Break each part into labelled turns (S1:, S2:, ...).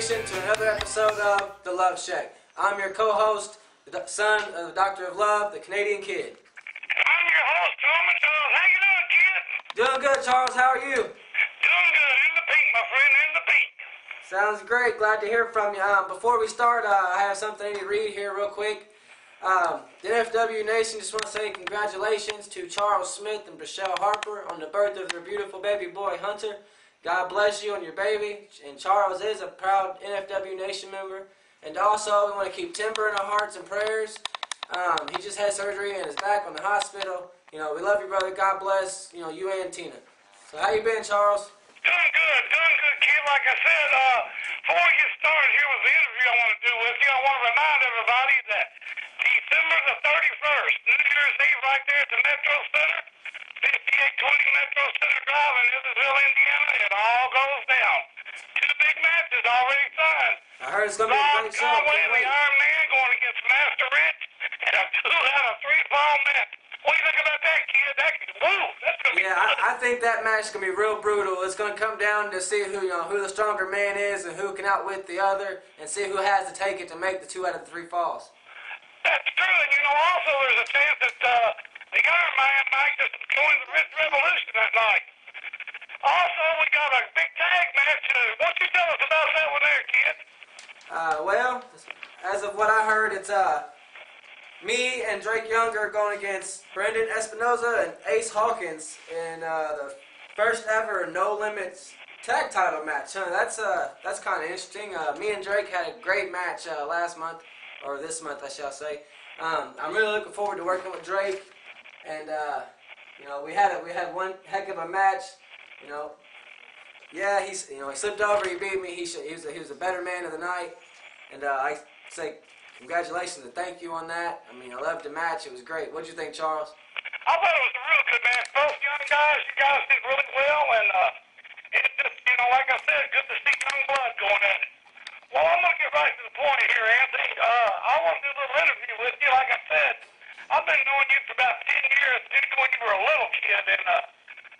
S1: Nation, to another episode of The Luv Shak. I'm your co-host, the son of the Doctor of Love, the Canadian Kid.
S2: I'm your host, Tom and Charles. How you doing, kid?
S1: Doing good, Charles. How are you?
S2: Doing good. In the pink, my friend, in the pink.
S1: Sounds great. Glad to hear from you. Before we start, I have something I need to read here real quick. The NFW Nation just want to say congratulations to Charles Smith and Rochelle Harper on the birth of their beautiful baby boy, Hunter. God bless you and your baby. And Charles is a proud NFW Nation member. And also, we want to keep Timber in our hearts and prayers. He just had surgery and is back on the hospital. You know, we love you, brother. God bless, you and Tina. So how you been, Charles?
S2: Doing good, kid. Like I said, before we get started, here was the interview I want to do with you. I want to remind everybody that December the 31st, New Year's Eve, right there at the Metro Center, 5820 Metro Center Drive in Isabel, Indiana, it all goes down. 2 big matches already signed.
S1: I heard it's going to be a great show.
S2: Conway, the Iron Man, going against Master Rich, and a 2 out of 3 fall match. What do you think about that, kid? That's going to be good.
S1: I think that match is going to be real brutal. It's going to come down to see who the stronger man is and who can outwit the other and see who has to take it to make the 2 out of the 3 falls.
S2: That's true, and also there's a chance that the Iron Man might just join the Rich Revolution that night. Also, we got a big tag match. What you tell us about that one there, kid?
S1: Well, as of what I heard, it's me and Drake Younger are going against Brendan Espinoza and Ace Hawkins in the first ever No Limits tag title match. That's kind of interesting. Me and Drake had a great match last month, or this month, I shall say. I'm really looking forward to working with Drake, and we had one heck of a match. Yeah, he slipped over, he beat me. He was a better man of the night, and I say congratulations and thank you on that. I mean, I loved the match. It was great. What'd you think, Charles?
S2: I thought it was a real good match. Both young guys, you guys did really well, and it's just, like I said, good to see young blood going at it. Well, I'm going to get right to the point here, Anthony. I want to do a little interview with you. Like I said, I've been knowing you for about 10 years, since when you were a little kid, and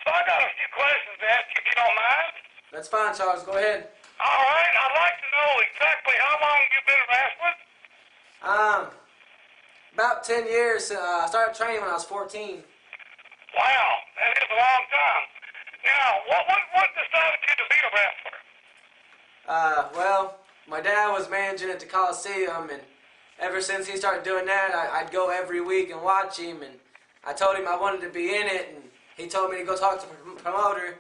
S2: so I got a few questions to ask you, if you don't mind.
S1: That's fine, Charles. Go ahead.
S2: All right. I'd like to know exactly how long you've been wrestling.
S1: About 10 years. I started training when I was 14.
S2: Wow, that is a long time. Now, what decided you to be a wrestler?
S1: Well, my dad was managing at the Coliseum, and ever since he started doing that, I'd go every week and watch him, and I told him I wanted to be in it, and he told me to go talk to the promoter.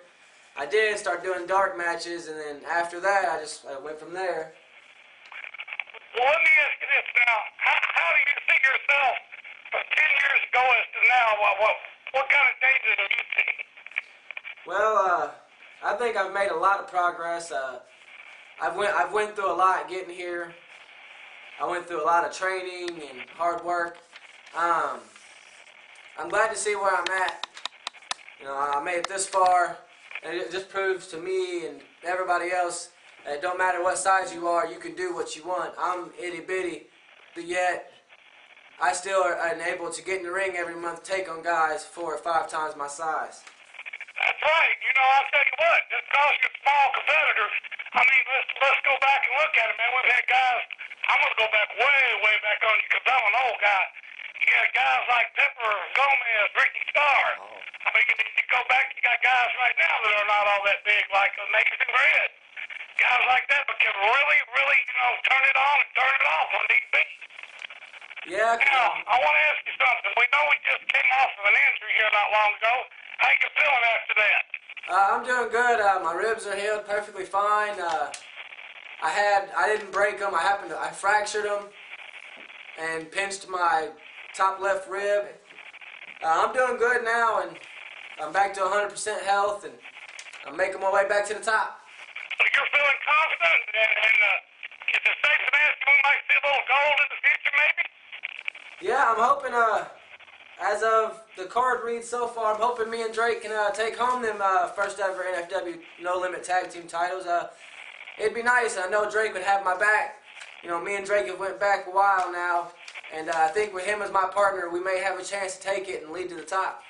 S1: I did start doing dark matches, and then after that, I went from there.
S2: Well, let me ask you this now. How do you see yourself from 10 years ago as to now? What kind of changes have you seen?
S1: Well, I think I've made a lot of progress. I've went through a lot getting here. I went through a lot of training and hard work. I'm glad to see where I'm at. I made it this far, and it just proves to me and everybody else that it don't matter what size you are, you can do what you want. I'm itty bitty, but yet I still am able to get in the ring every month, take on guys 4 or 5 times my size.
S2: That's right. I'll tell you what, just because you're small competitors, I mean, let's go back and look at it, man. We've had guys, I'm going to go back way back on you because I'm an old guy. You got guys like Pepper, Gomez, Ricky Starr. I mean, you go back, you got guys right now that are not all that big, like Amazing Red. Guys like that, but can really, turn it on and turn it off on these beats.
S1: Yeah.
S2: Now, I want to ask you something. We know we just came off of an injury here not long ago. How you feeling after that?
S1: I'm doing good. My ribs are healed perfectly fine. I didn't break them. I fractured them and pinched my top left rib. I'm doing good now, and I'm back to 100% health, and I'm making my way back to the top.
S2: So you're feeling confident, and is it safe to ask we might see a little gold in the future, maybe?
S1: Yeah, I'm hoping, as of the card reads so far, I'm hoping me and Drake can take home them first ever NFW No Limit Tag Team titles. It'd be nice. I know Drake would have my back. Me and Drake have went back a while now, and I think with him as my partner, we may have a chance to take it and lead to the top.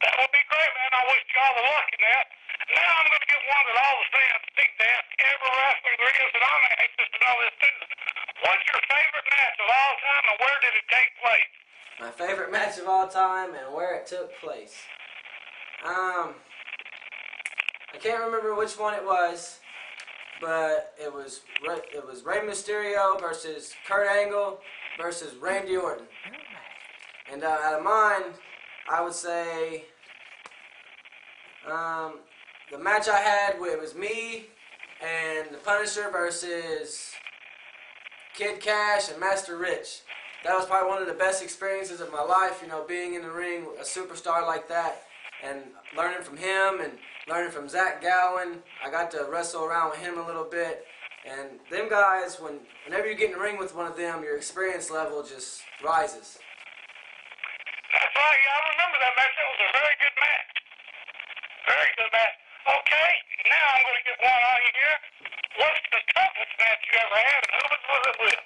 S2: That would be great. great, man. I wish you all the luck in that. Now I'm going to get one that all the fans think that every wrestler there is, and I'm anxious to know this too. What's your favorite match of all time, and where did it take place?
S1: My favorite match of all time and where it took place. I can't remember which one it was, but it was Rey Mysterio versus Kurt Angle versus Randy Orton. And out of mine, I would say the match I had, it was me and the Punisher versus Kid Cash and Master Rich. That was probably one of the best experiences of my life, you know, being in the ring with a superstar like that and learning from him and learning from Zach Gowen. I got to wrestle around with him a little bit. And them guys, whenever you get in the ring with one of them, your experience level just rises.
S2: That's right. Yeah, I remember that match. It was a very good match. Very good match. Okay, now I'm going to get one on you here. What's the toughest match you ever had, and who was it with?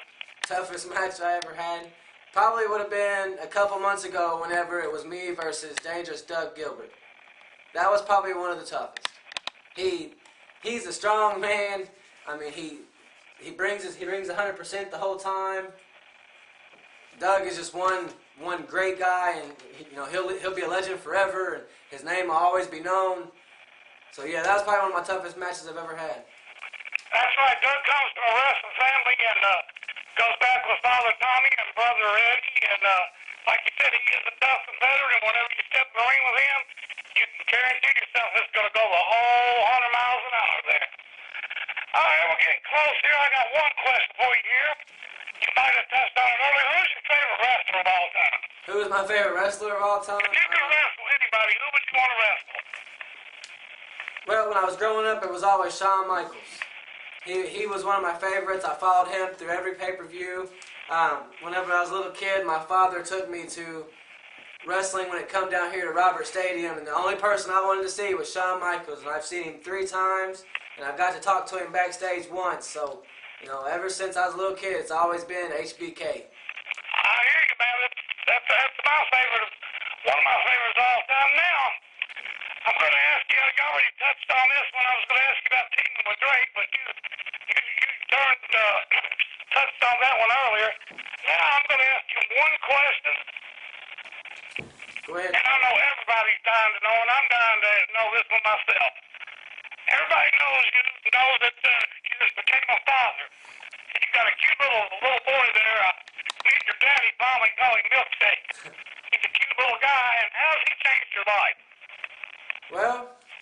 S1: Toughest match I ever had probably would have been a couple months ago whenever it was me versus Dangerous Doug Gilbert. That was probably one of the toughest. He's a strong man. I mean, he brings 100% the whole time. Doug is just one great guy, and you know he'll be a legend forever, and his name will always be known. So yeah, that was probably one of my toughest matches I've ever had.
S2: That's right. Doug comes from a wrestling family and goes back with Father Tommy and Brother Eddie, and like you said, he is a tough competitor, and whenever you step in the ring with him, you can guarantee yourself it's going to go the whole 100 miles an hour there. All right, we're getting close here. I got one question for you here. You might have touched on it earlier. Who's your favorite wrestler of all time?
S1: Who is my favorite wrestler of all time?
S2: If you could wrestle anybody, who would you want to wrestle?
S1: Well, when I was growing up, it was always Shawn Michaels. He was one of my favorites. I followed him through every pay-per-view. Whenever I was a little kid, my father took me to wrestling when it come down here to Robert Stadium, and the only person I wanted to see was Shawn Michaels, and I've seen him 3 times, and I've got to talk to him backstage once. So, you know, ever since I was a little kid, it's always been HBK.
S2: I hear you, man. That's my favorite, one of my favorites of all time. Now, I'm going to ask you, you already touched on this when I was going to ask you about teaming with Drake, but you touched on that one earlier. Now I'm going to ask you one question.
S1: Go ahead.
S2: And I know everybody's dying to know, and I'm dying to know this one myself. Everybody knows that you just became a father. And you got a cute little boy there. Me and your daddy probably call him Milkshake. He's a cute little guy, and how's he changed your life?
S1: Well,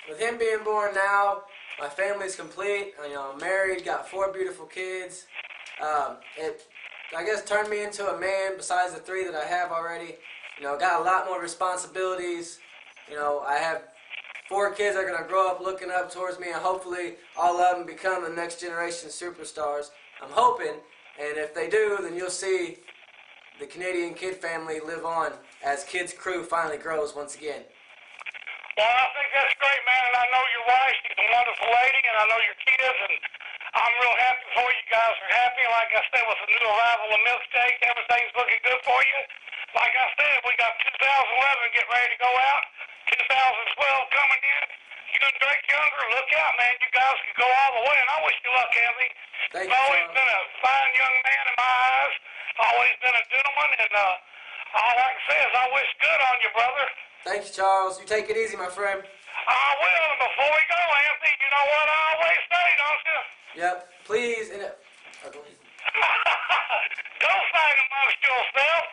S1: with him being born now, my family's complete. You know, I'm married, got 4 beautiful kids. It, I guess, turned me into a man besides the 3 that I have already. You know, got a lot more responsibilities. You know, I have 4 kids that are going to grow up looking up towards me, and hopefully all of them become the next generation superstars. I'm hoping, and if they do, then you'll see the Canadian Kid family live on as Kids Crew finally grows once again.
S2: Well, I think that's great, man, and I know your wife, she's a wonderful lady, and I know your kids, and I'm real happy for you. You guys are happy. Like I said, with the new arrival of Milkshake, everything's looking good for you. Like I said, we got 2011 getting ready to go out, 2012 coming in. You and Drake Younger, look out, man. You guys can go all the way, and I wish you luck, Anthony.
S1: Thank
S2: You've
S1: you,
S2: always
S1: Charles.
S2: been a fine young man in my eyes, always been a gentleman, and all I can say is I wish good on you, brother.
S1: Thank you, Charles. You take it easy, my friend.
S2: I will, and before we go, Anthony, you know what I always say, don't you?
S1: Yep. Please. Go ahead.
S2: Go fight amongst yourself.